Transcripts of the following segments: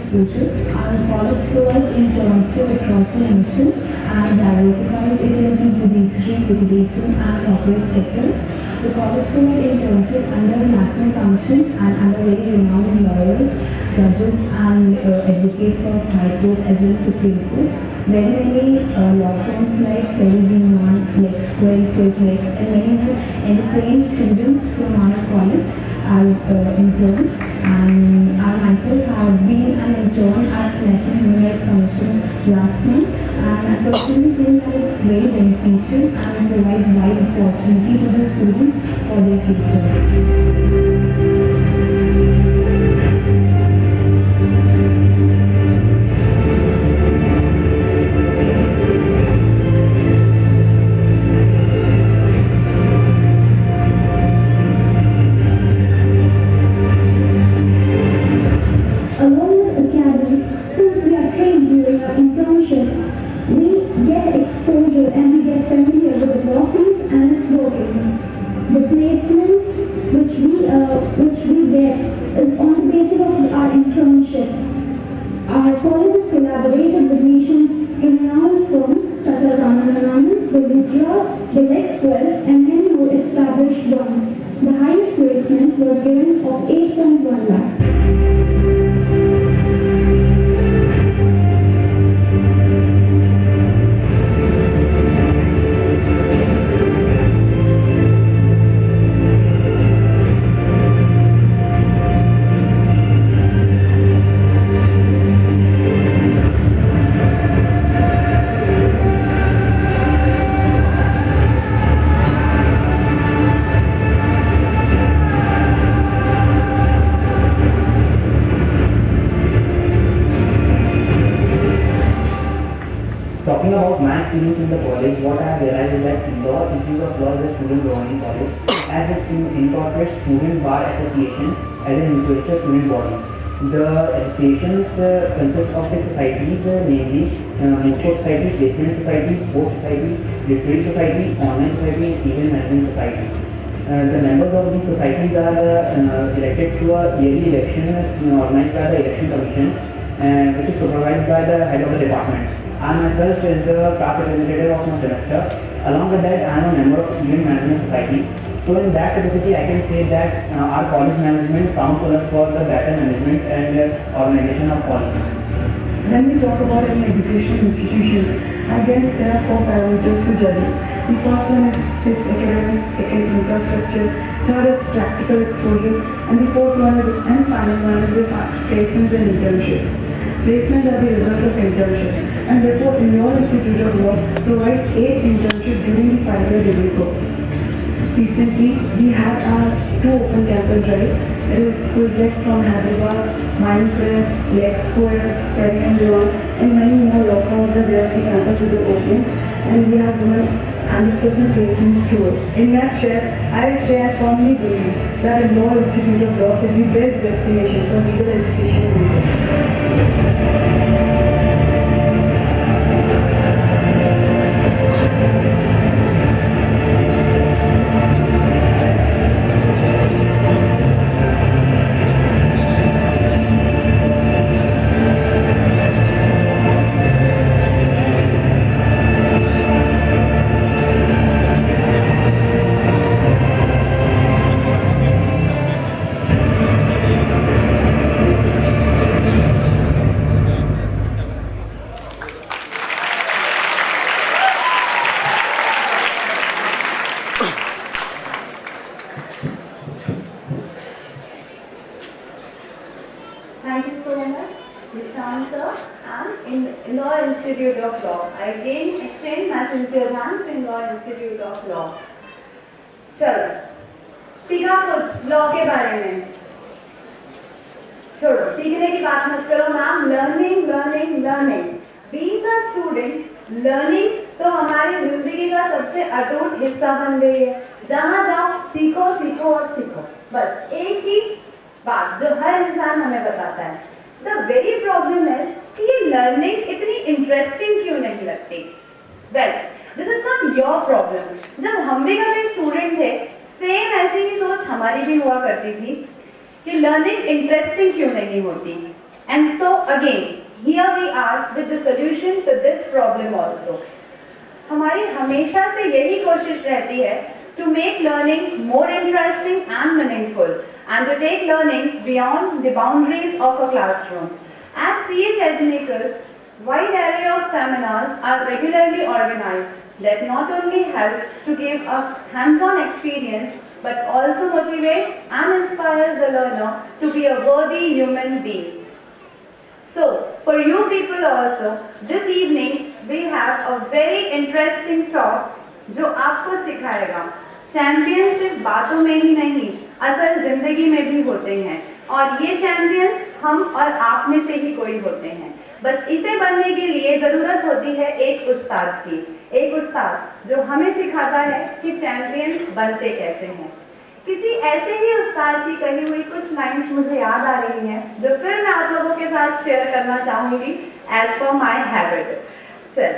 exposure. Our college provides internship across the nation and diversifies it into judiciary, litigation, and corporate sectors. The college provides internship under the National Commission and under very renowned lawyers, judges, and advocates of High Court as well as Supreme Courts. Very many law firms like Ferry-Newman, Lexwell, Quizlex, and many more entertain students from our college as interns. And I myself have been an intern at National Human Rights Commission last month, and I personally think that it's very beneficial and provides wide opportunity to the students for their futures. Exposure and we get familiar with the law firms and its workings. The placements which we get is on the basis of our internships. Our colleges collaborated with nation's renowned firms such as Anand & Anand, the Luthras, the Lexwell, and many more established ones. The highest placement was given of 8.1 lakh. Talking about my experience in the college, what I have realized is that Indore Institute of Law is a student governing college, as it incorporates Student Bar Association as an influential student body. The associations consist of 6 societies, namely Mutko Society, Placement Society, Sports Society, Literary Society, Online Society, and Event Management Society. The members of these societies are elected through a yearly election organized by the Election Commission, which is supervised by the head of the department. I myself is the class representative of my semester. Along with that, I am a member of Event Management Society. So in that capacity, I can say that our college management counsels us for the better management and organization of colleges. When we talk about any educational institutions, I guess there are 4 parameters to judge it. The first one is its academics, second infrastructure, third is practical exposure, and the fourth one is, and final one is the placements and internships. Placements are the result of internships, and therefore Indore Institute of Law provides 8 internships during the 5-year degree course. Recently, we had our 2 open campus drives. It is Quizlex from Hyderabad, Mindpress, Lexwell, Ferry-Newman, and many more law firms are there at the campus with the openings, and we have given 100% placements to it. In nutshell, I would say I firmly believe that Indore Institute of Law is the best destination for legal education in India. Thank you so much, Nishant sir, and in Indore Institute of Law. I again extend my sincere thanks to Indore Institute of Law. चलो, सीखा कुछ law के बारे में? छोड़ो, सीखने की बात मत करो ma'am. Learning, learning, learning. Being a student, learning तो हमारी जिंदगी का सबसे अटूट हिस्सा बन गई है. जहाँ जाओ सीखो, सीखो और सीखो. बस एक ही बात जो हर इंसान हमें बताता है. द वेरी प्रॉब्लम है कि ये लर्निंग इतनी इंटरेस्टिंग क्यों नहीं लगती. Well, this is not your problem. जब हम भी कभी स्टूडेंट थे, सेम ऐसी ही सोच हमारी भी हुआ करती थी कि लर्निंग इंटरेस्टिंग क्यों नहीं होती. And so again, here we are with the solution to this problem also. हमारी हमेशा से यही कोशिश रहती है to make learning more interesting and meaningful and to take learning beyond the boundaries of a classroom. At CH Edumakers, wide array of seminars are regularly organized that not only help to give a hands-on experience but also motivates and inspires the learner to be a worthy human being. So, for you people also, this evening we have a very interesting talk जो आपको सिखाएगा champion सिर्फ बातों में ही नहीं, असल जिंदगी में भी होते हैं और ये चैंपियंस हम और आप में से ही कोई होते हैं। बस इसे बनने के लिए जरूरत होती है एक उस्ताद की, एक उस्ताद जो हमें सिखाता है कि चैंपियंस बनते कैसे हैं। किसी ऐसे ही उस्ताद की कही हुई कुछ लाइन्स मुझे याद आ रही हैं जो फिर मैं आप लोगों के साथ शेयर करना चाहूंगी एज पर माई हैबिट। चल,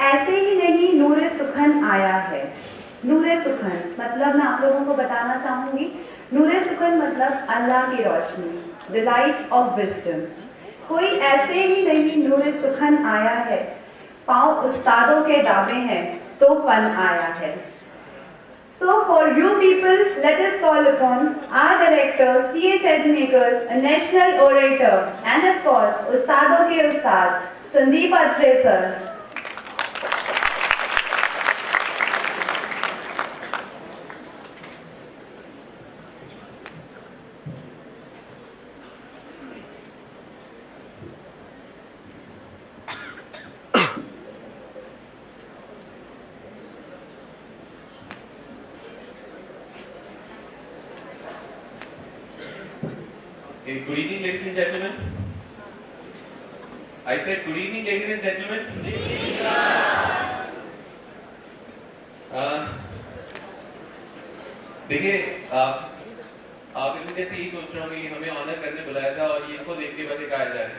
ऐसे ही नहीं नूरे सुखन आया है। नूरे सुखन मतलब मैं आप लोगों को बताना चाहूंगी, नूरे सुखन मतलब अल्लाह की रोशनी, द लाइट ऑफ विजडम। कोई ऐसे ही नहीं नूरे सुखन आया है, पाँव उस्तादों के दावे हैं तो फन आया है। So for you people, let us call upon our director, CH Edumakers, a national orator, and of course, उस्तादों के उस्ताद, संदीप अत्रे sir. Good evening, ladies and gentlemen. I said good evening, ladies and gentlemen. देखिए, आप इनमें जैसे यही सोच रहे होंगे कि हमें ऑनर करने बुलाया था और ये इसको देख के बस कहा जा रहा है।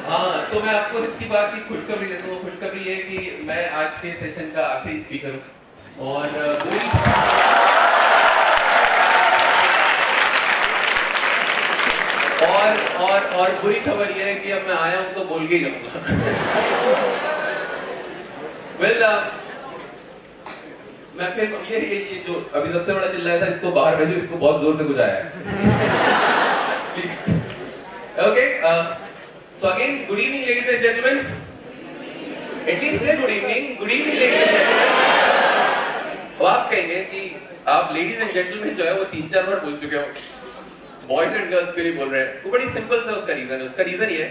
हाँ, तो मैं आपको इसकी बात की खुशखबरी देता हूँ। खुशखबरी ये कि मैं आज के सेशन का आखिरी स्पीकर हूँ और बुरी खबर यह है कि अब मैं आया हूं तो बोल के ही जाऊंगा। मैं फिर ये जो अभी सबसे बड़ा चिल्लाया था इसको बाहर भेजो, इसको बहुत जोर से गुजाया है। Okay, so again good evening ladies and gentleman. At least say good evening ladies and gentleman. तो आप कहेंगे कि आप लेडीज एंड जेंटलमैन जो है वो 3-4 बार बोल चुके हो, बॉयज एंड गर्ल्स के लिए बोल रहे हैं। वो बड़ी सिंपल सा उसका रीजन है। उसका रीजन ये है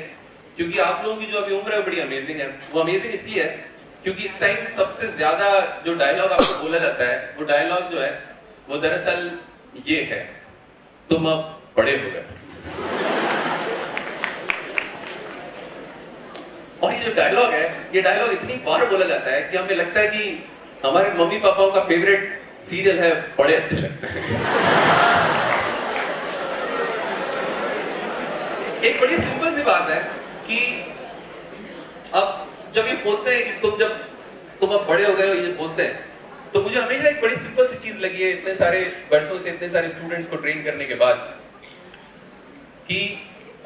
क्योंकि आप लोगों की जो अभी उम्र है बड़ी अमेजिंग है। वो अमेजिंग इसलिए है क्योंकि इस टाइम सबसे ज्यादा जो डायलॉग आपको बोला जाता है वो डायलॉग जो है वो दरअसल ये है, तुम अब बड़े हो गए। और ये जो डायलॉग है, ये डायलॉग इतनी बार बोला जाता है कि हमें लगता है कि हमारे मम्मी पापाओं का फेवरेट सीरियल है, बड़े अच्छे लगते हैं। एक बड़ी सिंपल सी बात है कि अब जब ये बोलते हैं कि तुम अब बड़े हो गए हो, ये बोलते हैं, तो मुझे हमेशा एक बड़ी सिंपल सी चीज लगी है इतने सारे वर्षों से, इतने सारे स्टूडेंट्स को ट्रेन करने के बाद, कि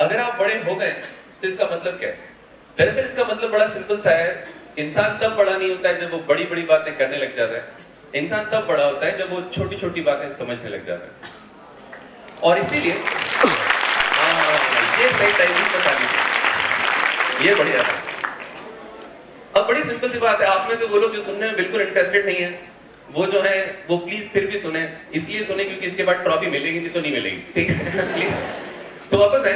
अगर आप बड़े हो गए तो इसका मतलब क्या है। दरअसल इसका मतलब बड़ा सिंपल सा है। इंसान तब बड़ा नहीं होता है जब वो बड़ी बड़ी बातें करने लग जाता है। इंसान तब बड़ा होता है जब वो छोटी छोटी बातें समझने लग जाता है। और इसीलिए ये सही टाइमिंग बता दीजिए, ये बढ़िया है। अब बड़ी सिंपल सी बात है, आप में से वो लोग जो सुनने में बिल्कुल इंटरेस्टेड नहीं है, वो जो है वो प्लीज फिर भी सुने। इसलिए सुने क्योंकि इसके बाद ट्रॉफी मिलेगी, नहीं तो नहीं मिलेगी, ठीक है। तो वापस है,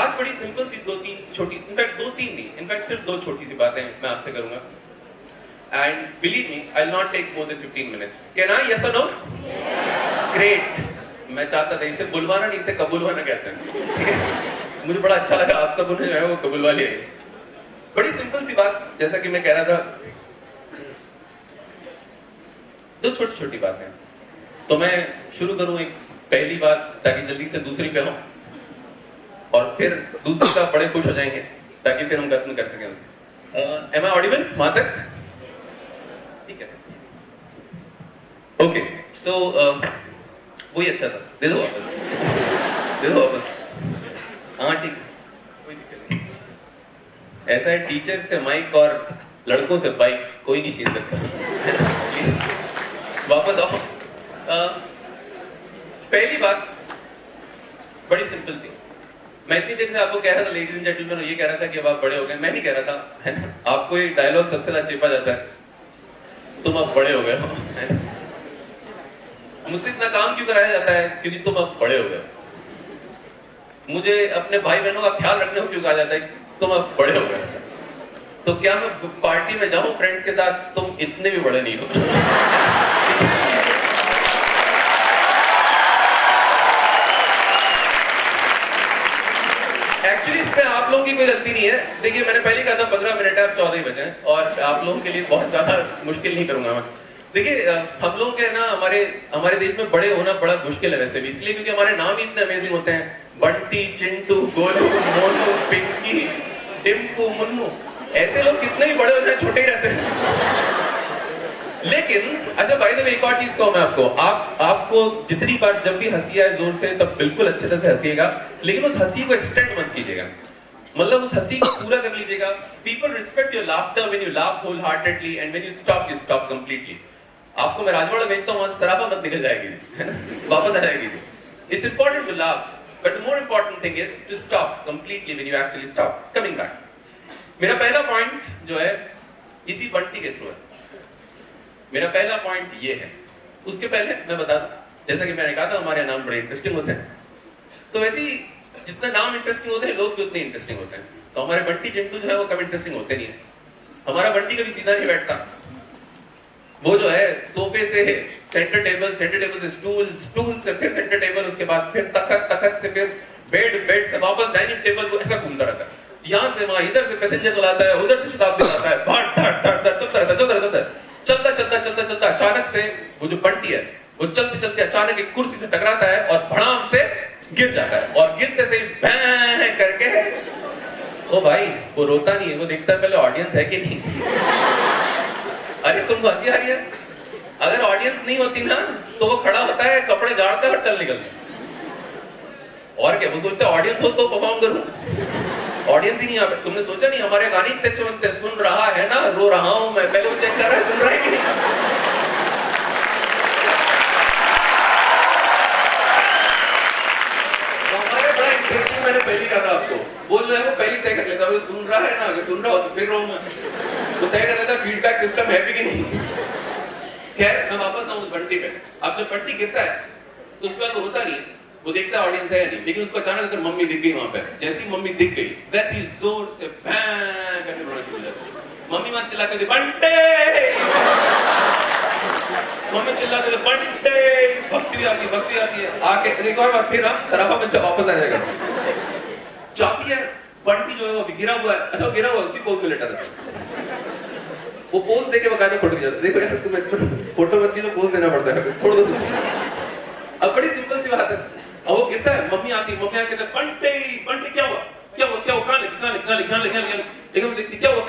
आज बड़ी सिंपल सी 2-3 छोटी, इनफैक्ट 2-3 नहीं, इनफैक्ट सिर्फ 2 छोटी सी बातें मैं आपसे करूंगा। And believe me, I will not take more than 15 minutes. Can I? Yes और नो? ग्रेट। मैं चाहता था इसे बुलवाना नहीं, इसे कबूलवाना कहते हैं, ठीक है। मुझे बड़ा अच्छा लगा आप सबों ने जो है वो कबूलवा लिया। बड़ी सिंपल सी बात, जैसा कि मैं कह रहा था, 2 छोटी छोटी बातें। तो मैं शुरू करूं एक पहली बात ताकि जल्दी से दूसरी पे आऊं, और फिर दूसरी का बड़े खुश हो जाएंगे ताकि फिर हम खत्म कर सकें उसे। एम आई ऑडिबल वहां तक? ठीक है, ओके। सो वही अच्छा था, दे दो वापस, दे दो वापस। हाँ ठीक है, कोई दिक्कत नहीं। ऐसा है, टीचर से माइक और लड़कों से बाइक कोई नहीं छीन सकता। वापस आओ। पहली बात बड़ी सिंपल सी, मैं इतनी देर से आपको कह रहा था लेडीज एंड जेंटलमैन, ये कह रहा था कि अब आप बड़े हो गए, मैं नहीं कह रहा था, है ना? आपको ये डायलॉग सबसे ज्यादा चेपा जाता है, तुम अब बड़े हो गए हो। मुझसे इतना काम क्यों कराया जाता है? क्योंकि तुम अब बड़े हो गए हो। मुझे अपने भाई बहनों का ख्याल रखने को क्यों कहा जाता है? तुम अब बड़े हो गए। तो क्या मैं पार्टी में जाऊं फ्रेंड्स के साथ, तुम इतने भी बड़े नहीं हो। एक्चुअली इसमें आप लोगों की कोई गलती नहीं है। देखिए मैंने पहले कहा था 15 मिनट है, अब 14 ही बचे हैं, और आप लोगों के लिए बहुत ज्यादा मुश्किल नहीं करूंगा मैं। देखिए हम लोग के ना हमारे देश में बड़े होना बड़ा मुश्किल है वैसे भी, इसलिए क्योंकि हमारे नाम ही इतने अमेजिंग होते हैं, बंटी, चिंटू, गोलू, मोनू, पिंकी, टिम्पू, मुन्नू। ऐसे लोग कितने ही बड़े हो जाए छोटे ही रहते हैं। लेकिन अच्छा भाई तो एक और चीज कहूं मैं आपको जितनी बार जब भी हंसी आए जोर से, तब बिल्कुल अच्छे तरह से हंसिएगा, लेकिन उस हंसी को एक्सटेंड मत कीजिएगा, मतलब उस हंसी को पूरा कर लीजिएगा। People respect your laughter when you laugh wholeheartedly and when you stop completely. आपको मैं राजवाड़ा भेजता हूं, वहां सराफा मत निकल जाएगी, है ना? वापस आ जाएगी। It's important to laugh, but the more important thing is to stop completely when you actually stop coming back. मेरा पहला पॉइंट जो है इसी बंटी के थ्रू है। मेरा पहला पॉइंट ये है। उसके पहले मैं बता दूं, जैसा कि मैंने कहा था हमारे नाम बड़े इंटरेस्टिंग होते हैं, तो वैसे ही जितना नाम इंटरेस्टिंग होते हैं लोग भी उतने इंटरेस्टिंग होते हैं। तो हमारे बंटी चिंटू जो है वो कभी इंटरेस्टिंग होते नहीं है। हमारा बंटी कभी सीधा नहीं बैठता, वो जो है सोफे से सेंटर टेबल से स्टूल से फिर सेंटर टेबल, उसके बाद फिर तखत से फिर बेड से वापस डाइनिंग टेबल, वो ऐसा घूमता रहता है, यहाँ से वहां, इधर से पैसेंजर चलाता है, उधर से शताब्दी चलाता है, चलता अचानक से वो जो बंटी है वो चलते अचानक एक कुर्सी से टकराता है और भड़ाम से गिर जाता है, और गिरते से ही भैं करके, ओ भाई वो रोता नहीं है, वो देखता है पहले ऑडियंस है कि नहीं। अरे तुमको हंसी आ रही है? अगर ऑडियंस नहीं होती ना तो वो खड़ा होता है, कपड़े झाड़ता है और चल निकलता। और क्या वो सोचता है ऑडियंस हो तो परफॉर्म करूं, ऑडियंस ही नहीं आ। तुमने सोचा नहीं हमारे गाने इतने अच्छे बनते हैं, सुन रहा है ना, रो रहा हूं मैं, पहले वो चेक कर रहा है सुन रहा है कि नहीं। मैंने पहले कहा था आपको, वो जो है वो पहले तय कर लेता है सुन रहा है ना, अगर सुन रहा हो तो फिर रो मैं, तो तय कर लेता फीडबैक सिस्टम है भी कि नहीं। खैर मैं वापस आऊं उस बंटी पे। अब जब बंटी गिरता है तो उसके बाद वो रोता नहीं है, वो देखता है ऑडियंस है या नहीं, लेकिन उसको अचानक अगर मम्मी दिख गई वहां पे, जैसी मम्मी दिख गई वैसे ही जोर से भैं करके रोना शुरू हो जाता है। मम्मी वहां चिल्लाती है बंटे, मम्मी चिल्लाते थे बंटे, भक्ति आती है आके एक और बार फिर हम सराफा में वापस आ जाएगा। जाती है बंटी जो है वो गिरा हुआ है, अच्छा गिरा हुआ उसी पोज में लेटा रहता है, वो पोज देके बकायदा फोटो खींचा। देखो यार तुम्हें फोटो मत खींचो, पोज देना पड़ता है, छोड़ दो। अब बड़ी सिंपल सी बात है, अब वो गिरता है, मम्मी आके बंटे क्या हुआ, कहां लिखा, लेकिन देखती क्या हुआ